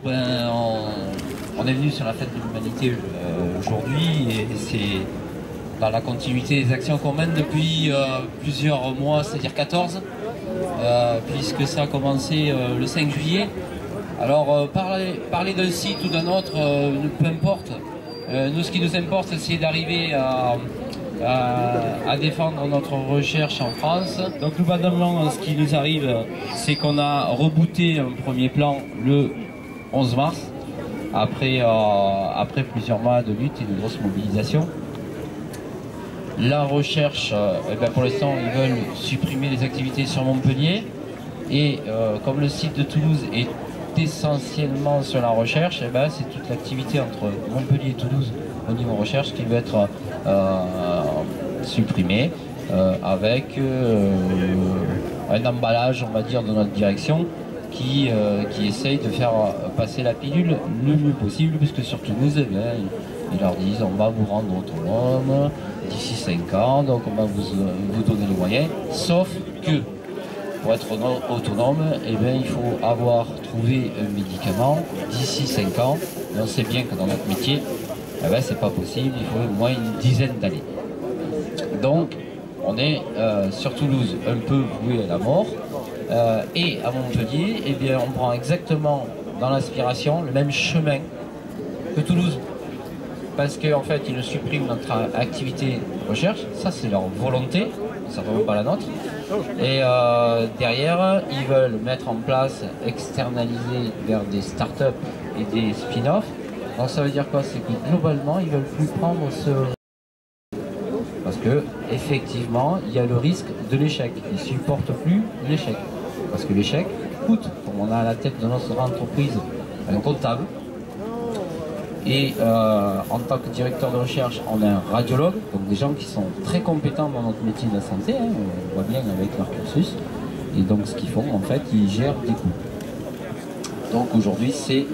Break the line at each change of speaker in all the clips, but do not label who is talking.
Ben, on est venu sur la fête de l'humanité aujourd'hui et c'est dans la continuité des actions qu'on mène depuis plusieurs mois, c'est-à-dire 14, puisque ça a commencé le 5 juillet. Alors parler d'un site ou d'un autre, peu importe. Nous, ce qui nous importe, c'est d'arriver à défendre notre recherche en France. Donc globalement, ce qui nous arrive, c'est qu'on a rebooté un premier plan le 11 mars, après plusieurs mois de lutte et de grosse mobilisation. La recherche, pour l'instant, ils veulent supprimer les activités sur Montpellier. Et comme le site de Toulouse est essentiellement sur la recherche, c'est toute l'activité entre Montpellier et Toulouse au niveau recherche qui va être supprimée avec un emballage, on va dire, de notre direction qui essaye de faire passer la pilule le mieux possible, puisque sur Toulouse, ils leur disent on va vous rendre autonome d'ici 5 ans, donc on va vous donner les moyens, sauf que pour être autonome, il faut avoir trouvé un médicament d'ici 5 ans, et on sait bien que dans notre métier, c'est pas possible, il faut au moins une dizaine d'années. Donc on est sur Toulouse un peu voué à la mort, et à Montpellier, on prend exactement dans l'inspiration le même chemin que Toulouse. Parce qu'en fait, ils nous suppriment notre activité de recherche, ça c'est leur volonté, certainement pas la nôtre. Et derrière, ils veulent mettre en place, externaliser vers des startups et des spin-offs. Donc ça veut dire quoi? C'est que globalement, ils veulent plus prendre ce... Parce que effectivement, il y a le risque de l'échec. Ils ne supportent plus l'échec. Parce que l'échec coûte. Comme on a à la tête de notre entreprise un comptable, et en tant que directeur de recherche, on a un radiologue, donc des gens qui sont très compétents dans notre métier de la santé, on voit bien avec leur cursus. Et donc ce qu'ils font, en fait, ils gèrent des coûts. Donc aujourd'hui, ils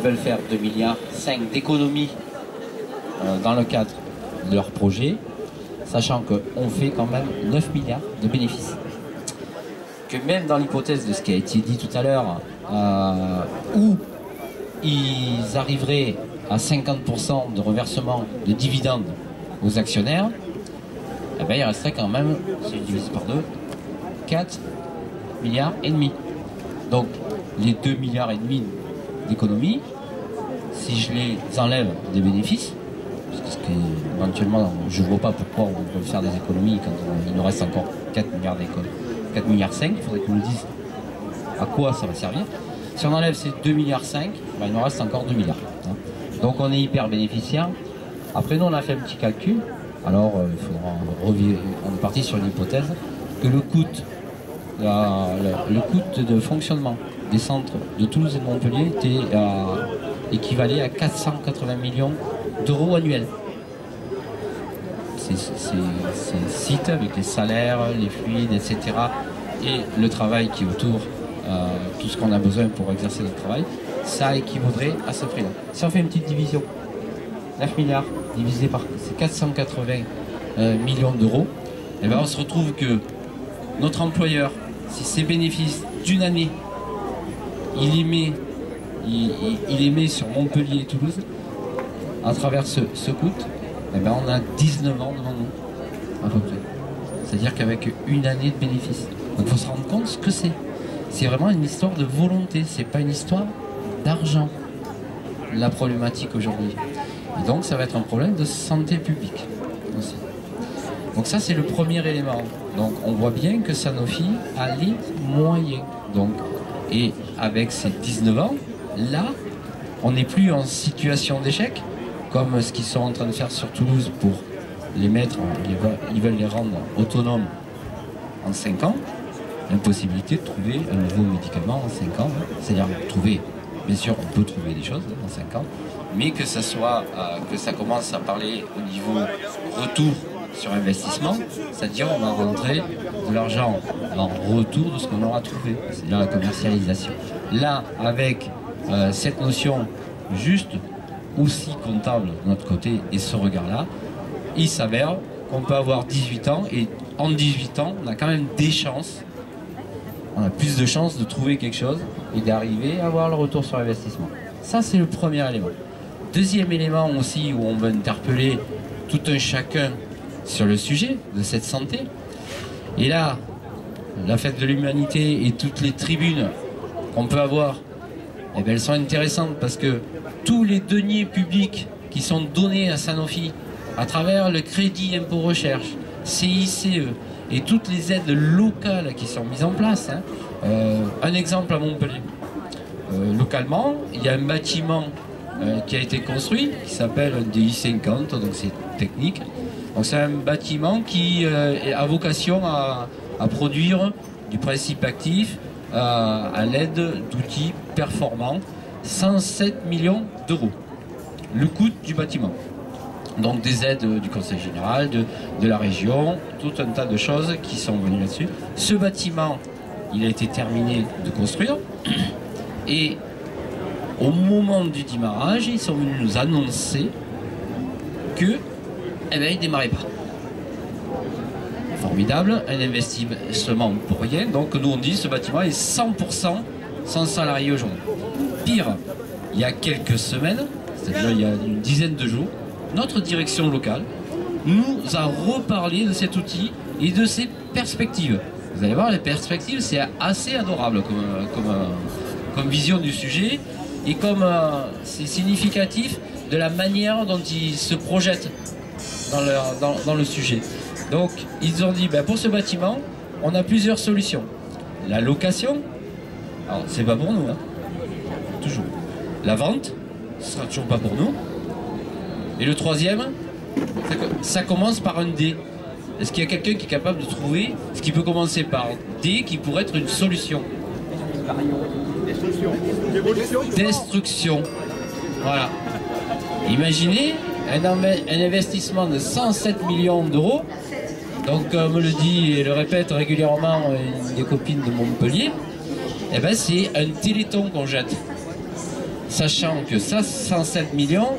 veulent faire 2,5 milliards d'économies dans le cadre de leur projet, sachant qu'on fait quand même 9 milliards de bénéfices. Que même dans l'hypothèse de ce qui a été dit tout à l'heure, où ils arriveraient à 50% de reversement de dividendes aux actionnaires, il resterait quand même, si je divise par 2, 4 milliards et demi. Donc les 2,5 milliards d'économies, si je les enlève des bénéfices, parce que éventuellement je ne vois pas pourquoi on peut faire des économies quand il nous reste encore 4 milliards d'économies, 4 milliards 5, il faudrait qu'on nous dise à quoi ça va servir. Si on enlève ces 2,5 milliards, il nous reste encore 2 milliards. Donc on est hyper bénéficiaire. Après nous on a fait un petit calcul. Alors il faudra revirer. On est parti sur l'hypothèse que le coût de fonctionnement des centres de Toulouse et de Montpellier équivalait à 480 millions d'euros annuels. Ces sites avec les salaires, les fluides, etc. et le travail qui est autour, tout ce qu'on a besoin pour exercer notre travail, ça équivaudrait à ce prix-là. Si on fait une petite division, 9 milliards divisé par ces 480 millions d'euros, on se retrouve que notre employeur, si ses bénéfices d'une année, il les met sur Montpellier et Toulouse, à travers ce coût, on a 19 ans devant nous, à peu près. C'est-à-dire qu'avec une année de bénéfices. Donc il faut se rendre compte ce que c'est. C'est vraiment une histoire de volonté, c'est pas une histoire d'argent, la problématique aujourd'hui. Et donc ça va être un problème de santé publique aussi. Donc ça c'est le premier élément. Donc on voit bien que Sanofi a les moyens. Donc, et avec ces 19 ans, là, on n'est plus en situation d'échec, comme ce qu'ils sont en train de faire sur Toulouse pour les mettre, ils veulent les rendre autonomes en 5 ans. L'impossibilité de trouver un nouveau médicament en 5 ans, c'est-à-dire trouver, bien sûr on peut trouver des choses en 5 ans, mais que ça soit, que ça commence à parler au niveau retour sur investissement, c'est-à-dire on va rentrer de l'argent en retour de ce qu'on aura trouvé, c'est-à-dire la commercialisation. Là, avec cette notion juste aussi comptable de notre côté et ce regard-là, il s'avère qu'on peut avoir 18 ans et en 18 ans, on a quand même des chances on a plus de chances de trouver quelque chose et d'arriver à avoir le retour sur investissement. Ça, c'est le premier élément. Deuxième élément aussi où on va interpeller tout un chacun sur le sujet de cette santé. Et là, la fête de l'humanité et toutes les tribunes qu'on peut avoir, eh bien, elles sont intéressantes parce que tous les deniers publics qui sont donnés à Sanofi à travers le crédit impôt recherche, CICE et toutes les aides locales qui sont mises en place. Un exemple à Montpellier. Localement, il y a un bâtiment qui a été construit, qui s'appelle un DI50, donc c'est technique. Donc c'est un bâtiment qui a vocation à produire du principe actif à l'aide d'outils performants, 107 millions d'euros. Le coût du bâtiment. Donc des aides du Conseil général, de la région, tout un tas de choses qui sont venues là-dessus. Ce bâtiment, il a été terminé de construire et au moment du démarrage, ils sont venus nous annoncer que, eh bien, il ne démarrait pas. Formidable, un investissement pour rien. Donc nous on dit ce bâtiment est 100% sans salarié aujourd'hui. Pire, il y a quelques semaines, c'est-à-dire il y a une dizaine de jours, notre direction locale nous a reparlé de cet outil et de ses perspectives. Vous allez voir, les perspectives, c'est assez adorable comme vision du sujet et comme c'est significatif de la manière dont ils se projettent dans le sujet. Donc, ils ont dit, ben, pour ce bâtiment, on a plusieurs solutions. La location, alors c'est pas pour nous, hein, toujours. La vente, ce sera toujours pas pour nous. Et le troisième, ça commence par un D. Est-ce qu'il y a quelqu'un qui est capable de trouver ce qui peut commencer par D qui pourrait être une solution? Destruction. Voilà. Imaginez un investissement de 107 millions d'euros. Donc, comme le dit et le répète régulièrement une des copines de Montpellier, eh ben, c'est un téléthon qu'on jette. Sachant que ça, 107 millions,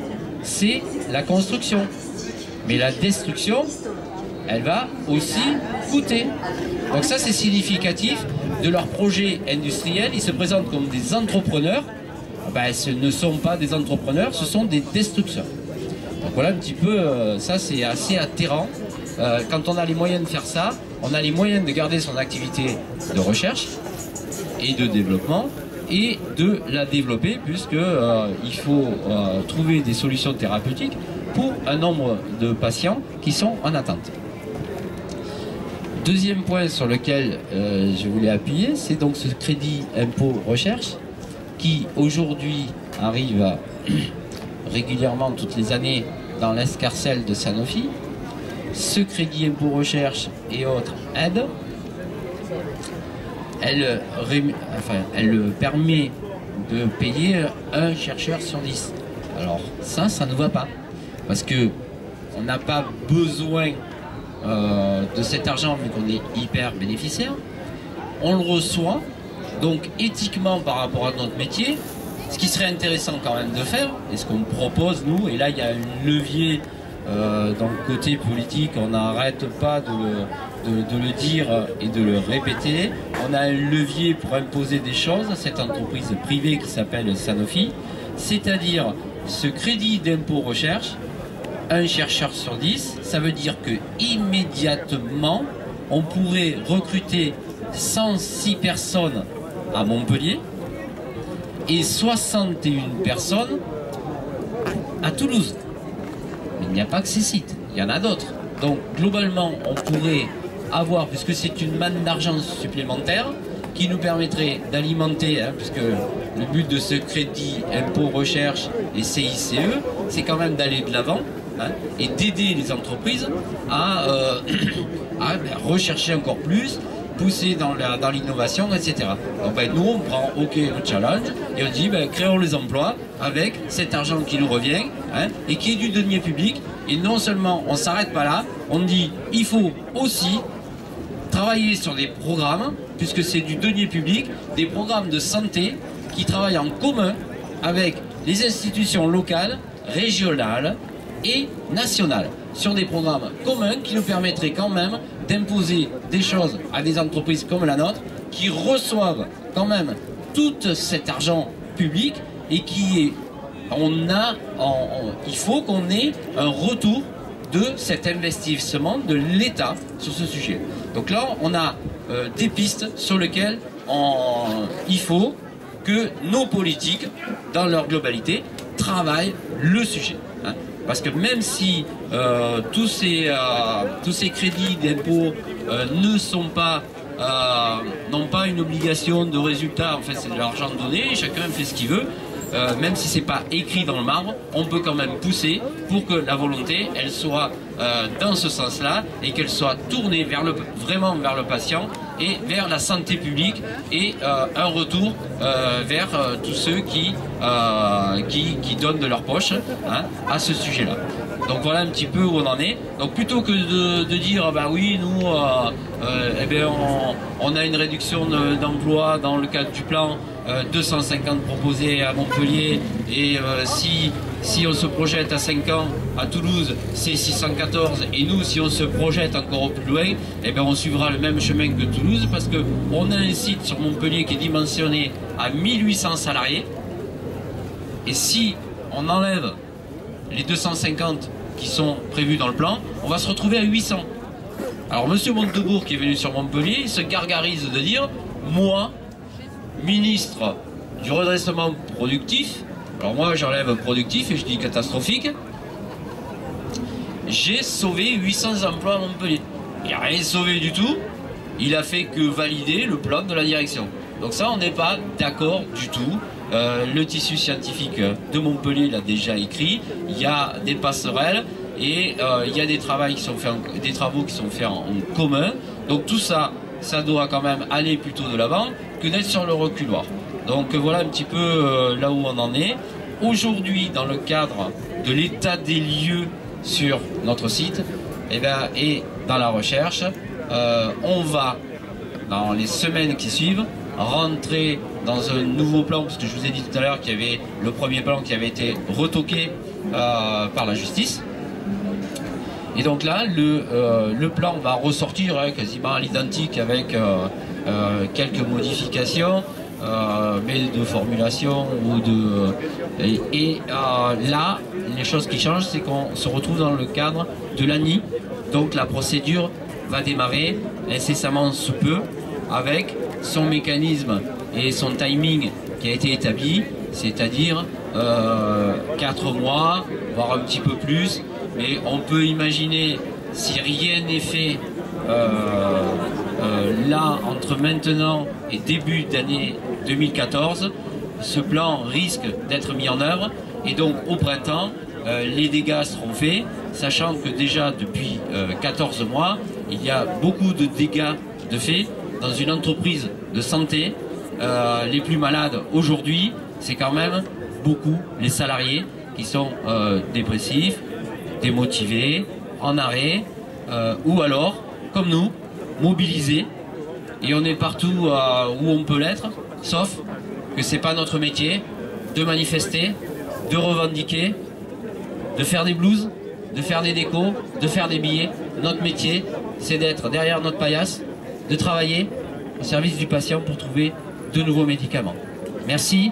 c'est la construction. Mais la destruction, elle va aussi coûter. Donc ça, c'est significatif de leur projet industriel. Ils se présentent comme des entrepreneurs. Ben, ce ne sont pas des entrepreneurs, ce sont des destructeurs. Donc voilà un petit peu, ça c'est assez atterrant. Quand on a les moyens de faire ça, on a les moyens de garder son activité de recherche et de développement et de la développer puisque il faut trouver des solutions thérapeutiques pour un nombre de patients qui sont en attente. Deuxième point sur lequel je voulais appuyer, c'est donc ce crédit impôt recherche qui aujourd'hui arrive régulièrement toutes les années dans l'escarcelle de Sanofi. Ce crédit impôt recherche et autres aides, elle permet de payer un chercheur sur 10. Alors ça ne va pas. Parce que on n'a pas besoin de cet argent vu qu'on est hyper bénéficiaire. On le reçoit, donc éthiquement par rapport à notre métier, ce qui serait intéressant quand même de faire, et ce qu'on propose nous, et là il y a un levier dans le côté politique, on n'arrête pas de le dire et de le répéter. On a un levier pour imposer des choses à cette entreprise privée qui s'appelle Sanofi, c'est-à-dire ce crédit d'impôt recherche, un chercheur sur 10, ça veut dire que immédiatement on pourrait recruter 106 personnes à Montpellier et 61 personnes à Toulouse. Mais il n'y a pas que ces sites, il y en a d'autres. Donc globalement, on pourrait avoir, puisque c'est une manne d'argent supplémentaire, qui nous permettrait d'alimenter, puisque le but de ce crédit impôt recherche et CICE, c'est quand même d'aller de l'avant et d'aider les entreprises à rechercher encore plus, pousser dans l'innovation, etc. Donc ben, nous on prend le challenge et on dit créons les emplois avec cet argent qui nous revient et qui est du denier public. Et non seulement on ne s'arrête pas là, on dit il faut aussi travailler sur des programmes, puisque c'est du denier public, des programmes de santé qui travaillent en commun avec les institutions locales, régionales et nationales, sur des programmes communs qui nous permettraient quand même d'imposer des choses à des entreprises comme la nôtre, qui reçoivent quand même tout cet argent public et qui est, il faut qu'on ait un retour de cet investissement de l'État sur ce sujet. Donc là, on a des pistes sur lesquelles il faut que nos politiques, dans leur globalité, travaillent le sujet. Hein. Parce que même si tous ces crédits d'impôt n'ont pas une obligation de résultat, en fait c'est de l'argent donné, chacun fait ce qu'il veut, même si c'est pas écrit dans le marbre, on peut quand même pousser pour que la volonté elle soit dans ce sens-là et qu'elle soit tournée vraiment vers le patient et vers la santé publique et un retour vers tous ceux qui donnent de leur poche hein, à ce sujet-là. Donc voilà un petit peu où on en est. Donc plutôt que de dire bah oui nous eh bien, on a une réduction d'emploi dans le cadre du plan 250 proposés à Montpellier et si on se projette à 5 ans à Toulouse c'est 614 et nous si on se projette encore au plus loin eh bien, on suivra le même chemin que Toulouse parce qu'on a un site sur Montpellier qui est dimensionné à 1800 salariés et si on enlève les 250 qui sont prévus dans le plan, on va se retrouver à 800. Alors monsieur Montebourg qui est venu sur Montpellier, il se gargarise de dire moi, ministre du redressement productif, alors moi j'enlève productif et je dis catastrophique, j'ai sauvé 800 emplois à Montpellier. Il n'a rien sauvé du tout, il a fait que valider le plan de la direction. Donc ça on n'est pas d'accord du tout. Le tissu scientifique de Montpellier l'a déjà écrit, il y a des passerelles et il y a des travaux qui sont faits en commun. Donc tout ça, ça doit quand même aller plutôt de l'avant que d'être sur le reculoir. Donc voilà un petit peu là où on en est. Aujourd'hui, dans le cadre de l'état des lieux sur notre site et dans la recherche, on va, dans les semaines qui suivent, rentrer dans un nouveau plan, parce que je vous ai dit tout à l'heure qu'il y avait le premier plan qui avait été retoqué par la justice. Et donc là, le plan va ressortir hein, quasiment à l'identique avec quelques modifications, mais de formulation ou de... là, les choses qui changent, c'est qu'on se retrouve dans le cadre de l'ANI. Donc la procédure va démarrer incessamment sous peu avec son mécanisme et son timing qui a été établi, c'est-à-dire 4 mois, voire un petit peu plus, mais on peut imaginer si rien n'est fait là entre maintenant et début d'année 2014, ce plan risque d'être mis en œuvre et donc au printemps les dégâts seront faits, sachant que déjà depuis 14 mois il y a beaucoup de dégâts de fait dans une entreprise de santé. Les plus malades aujourd'hui, c'est quand même beaucoup les salariés qui sont dépressifs, démotivés, en arrêt, ou alors, comme nous, mobilisés. Et on est partout où on peut l'être, sauf que c'est pas notre métier de manifester, de revendiquer, de faire des blouses, de faire des décos, de faire des billets. Notre métier, c'est d'être derrière notre paillasse, de travailler au service du patient pour trouver de nouveaux médicaments. Merci.